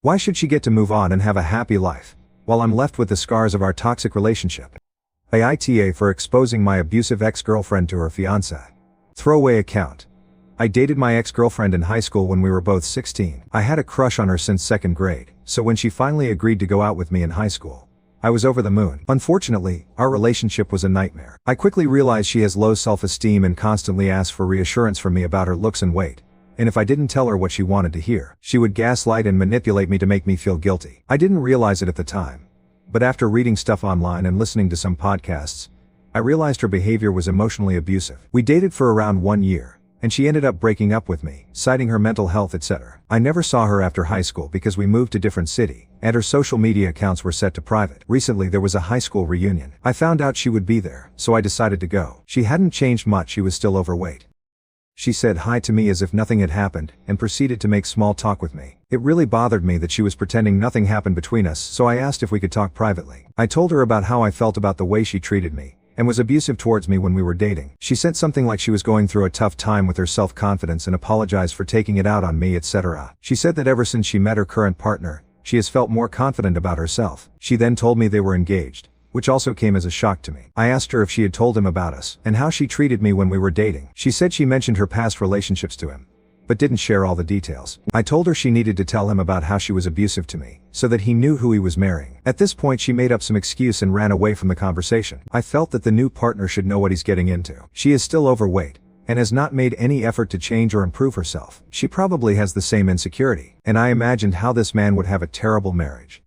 Why should she get to move on and have a happy life, while I'm left with the scars of our toxic relationship? AITA for exposing my abusive ex-girlfriend to her fiancé. Throwaway account. I dated my ex-girlfriend in high school when we were both 16. I had a crush on her since second grade, so when she finally agreed to go out with me in high school, I was over the moon. Unfortunately, our relationship was a nightmare. I quickly realized she has low self-esteem and constantly asks for reassurance from me about her looks and weight. And if I didn't tell her what she wanted to hear, she would gaslight and manipulate me to make me feel guilty. I didn't realize it at the time, but after reading stuff online and listening to some podcasts, I realized her behavior was emotionally abusive. We dated for around 1 year, and she ended up breaking up with me, citing her mental health, etc. I never saw her after high school because we moved to different city, and her social media accounts were set to private. Recently there was a high school reunion. I found out she would be there, so I decided to go. She hadn't changed much, she was still overweight. She said hi to me as if nothing had happened, and proceeded to make small talk with me. It really bothered me that she was pretending nothing happened between us, so I asked if we could talk privately. I told her about how I felt about the way she treated me, and was abusive towards me when we were dating. She said something like she was going through a tough time with her self-confidence and apologized for taking it out on me, etc. She said that ever since she met her current partner, she has felt more confident about herself. She then told me they were engaged, which also came as a shock to me. I asked her if she had told him about us, and how she treated me when we were dating. She said she mentioned her past relationships to him, but didn't share all the details. I told her she needed to tell him about how she was abusive to me, so that he knew who he was marrying. At this point she made up some excuse and ran away from the conversation. I felt that the new partner should know what he's getting into. She is still overweight, and has not made any effort to change or improve herself. She probably has the same insecurity, and I imagined how this man would have a terrible marriage.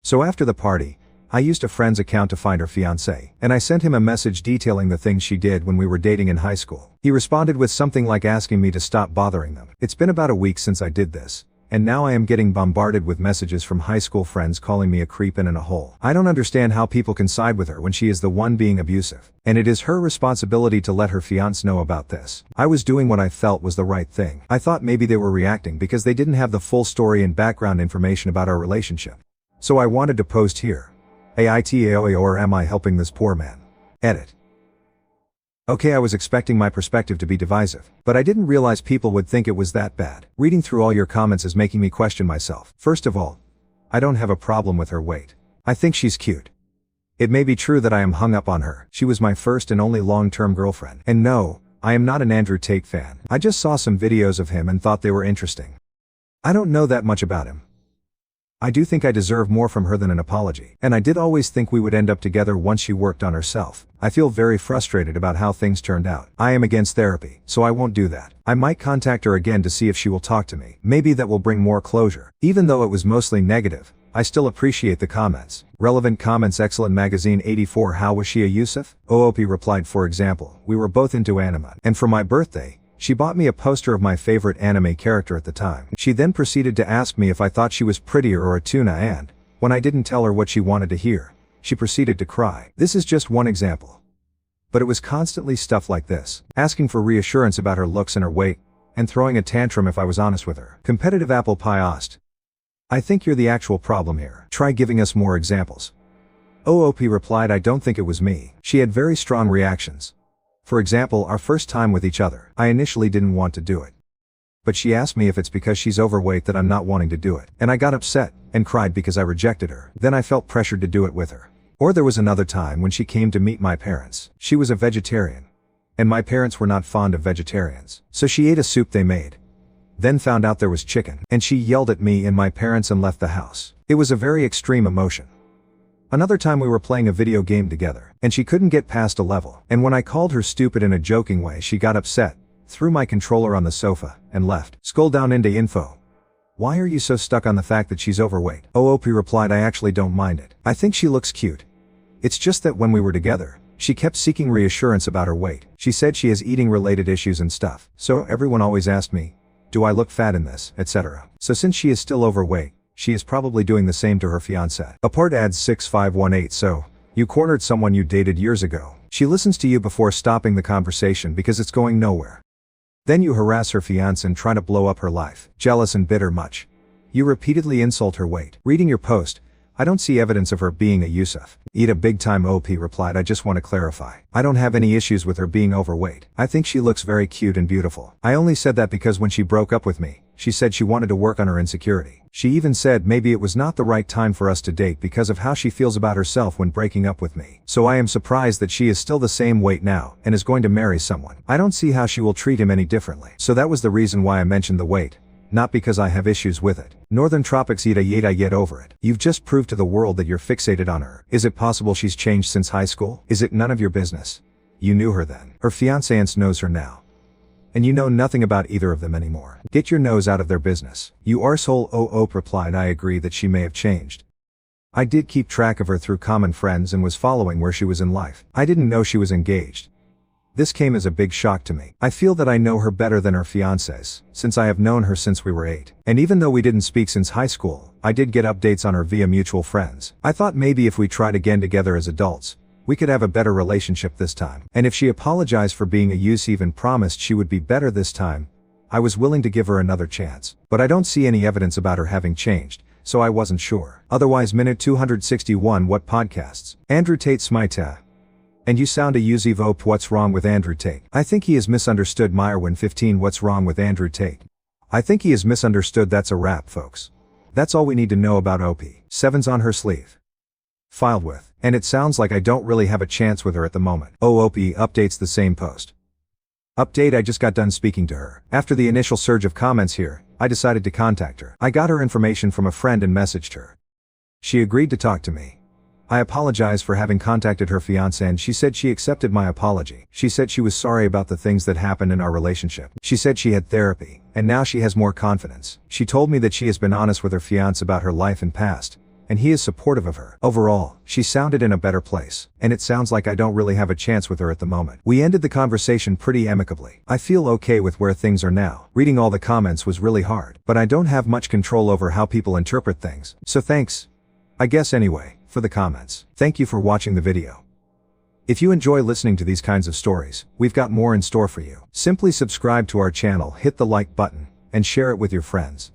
So after the party, I used a friend's account to find her fiancé, and I sent him a message detailing the things she did when we were dating in high school. He responded with something like asking me to stop bothering them. It's been about a week since I did this, and now I am getting bombarded with messages from high school friends calling me a creep and a hole. I don't understand how people can side with her when she is the one being abusive, and it is her responsibility to let her fiancé know about this. I was doing what I felt was the right thing. I thought maybe they were reacting because they didn't have the full story and background information about our relationship. So I wanted to post here. AITA, or am I helping this poor man? Edit. Okay, I was expecting my perspective to be divisive, but I didn't realize people would think it was that bad. Reading through all your comments is making me question myself. First of all, I don't have a problem with her weight. I think she's cute. It may be true that I am hung up on her. She was my first and only long-term girlfriend. And no, I am not an Andrew Tate fan. I just saw some videos of him and thought they were interesting. I don't know that much about him. I do think I deserve more from her than an apology. And I did always think we would end up together once she worked on herself. I feel very frustrated about how things turned out. I am against therapy, so I won't do that. I might contact her again to see if she will talk to me. Maybe that will bring more closure. Even though it was mostly negative, I still appreciate the comments. Relevant comments. Excellent Magazine 84. How was she a Yusuf? OOP replied, for example, we were both into anime, and for my birthday, she bought me a poster of my favorite anime character at the time. She then proceeded to ask me if I thought she was prettier or a tuna, and, when I didn't tell her what she wanted to hear, she proceeded to cry. This is just one example. But it was constantly stuff like this, asking for reassurance about her looks and her weight, and throwing a tantrum if I was honest with her. Competitive Apple Pie asked, I think you're the actual problem here. Try giving us more examples. OOP replied, I don't think it was me. She had very strong reactions. For example, our first time with each other. I initially didn't want to do it. But she asked me if it's because she's overweight that I'm not wanting to do it. And I got upset, and cried because I rejected her. Then I felt pressured to do it with her. Or there was another time when she came to meet my parents. She was a vegetarian. And my parents were not fond of vegetarians. So she ate a soup they made. Then found out there was chicken. And she yelled at me and my parents and left the house. It was a very extreme emotion. Another time we were playing a video game together, and she couldn't get past a level. And when I called her stupid in a joking way, she got upset, threw my controller on the sofa, and left. Scroll down into info. Why are you so stuck on the fact that she's overweight? OOP replied, I actually don't mind it. I think she looks cute. It's just that when we were together, she kept seeking reassurance about her weight. She said she has eating related issues and stuff. So everyone always asked me, do I look fat in this, etc. So since she is still overweight, she is probably doing the same to her fiancé. Apart adds 6518. So, you cornered someone you dated years ago. She listens to you before stopping the conversation because it's going nowhere. Then you harass her fiancé and try to blow up her life. Jealous and bitter much. You repeatedly insult her weight. Reading your post, I don't see evidence of her being a Yusuf. Eat a big time. OP replied, I just want to clarify. I don't have any issues with her being overweight. I think she looks very cute and beautiful. I only said that because when she broke up with me, She said she wanted to work on her insecurity. She even said maybe it was not the right time for us to date because of how she feels about herself when breaking up with me. So I am surprised that she is still the same weight now and is going to marry someone. I don't see how she will treat him any differently. So that was the reason why I mentioned the weight. Not because I have issues with it. Northern Tropics yet I get over it. You've just proved to the world that you're fixated on her. Is it possible she's changed since high school? Is it none of your business? You knew her then. Her fiancé knows her now. And you know nothing about either of them anymore. Get your nose out of their business. You arsehole. Ope replied, I agree that she may have changed. I did keep track of her through common friends and was following where she was in life. I didn't know she was engaged. This came as a big shock to me. I feel that I know her better than her fiancés, since I have known her since we were 8. And even though we didn't speak since high school, I did get updates on her via mutual friends. I thought maybe if we tried again together as adults, we could have a better relationship this time. And if she apologized for being a youth and promised she would be better this time, I was willing to give her another chance. But I don't see any evidence about her having changed, so I wasn't sure. Otherwise, minute 261. What podcasts? Andrew Tate Smita. And you sound a Yuzi Vope. What's wrong with Andrew Tate? I think he has misunderstood Meyerwin 15. What's wrong with Andrew Tate? I think he is misunderstood. That's a wrap, folks. That's all we need to know about OP. 7's on her sleeve. Filed with. And it sounds like I don't really have a chance with her at the moment. OP updates the same post. Update, I just got done speaking to her. After the initial surge of comments here, I decided to contact her. I got her information from a friend and messaged her. She agreed to talk to me. I apologized for having contacted her fiancé and she said she accepted my apology. She said she was sorry about the things that happened in our relationship. She said she had therapy, and now she has more confidence. She told me that she has been honest with her fiancé about her life and past, and he is supportive of her. Overall, she sounded in a better place, and it sounds like I don't really have a chance with her at the moment. We ended the conversation pretty amicably. I feel okay with where things are now. Reading all the comments was really hard, but I don't have much control over how people interpret things. So thanks, I guess anyway, for the comments. Thank you for watching the video. If you enjoy listening to these kinds of stories, we've got more in store for you. Simply subscribe to our channel, hit the like button, and share it with your friends.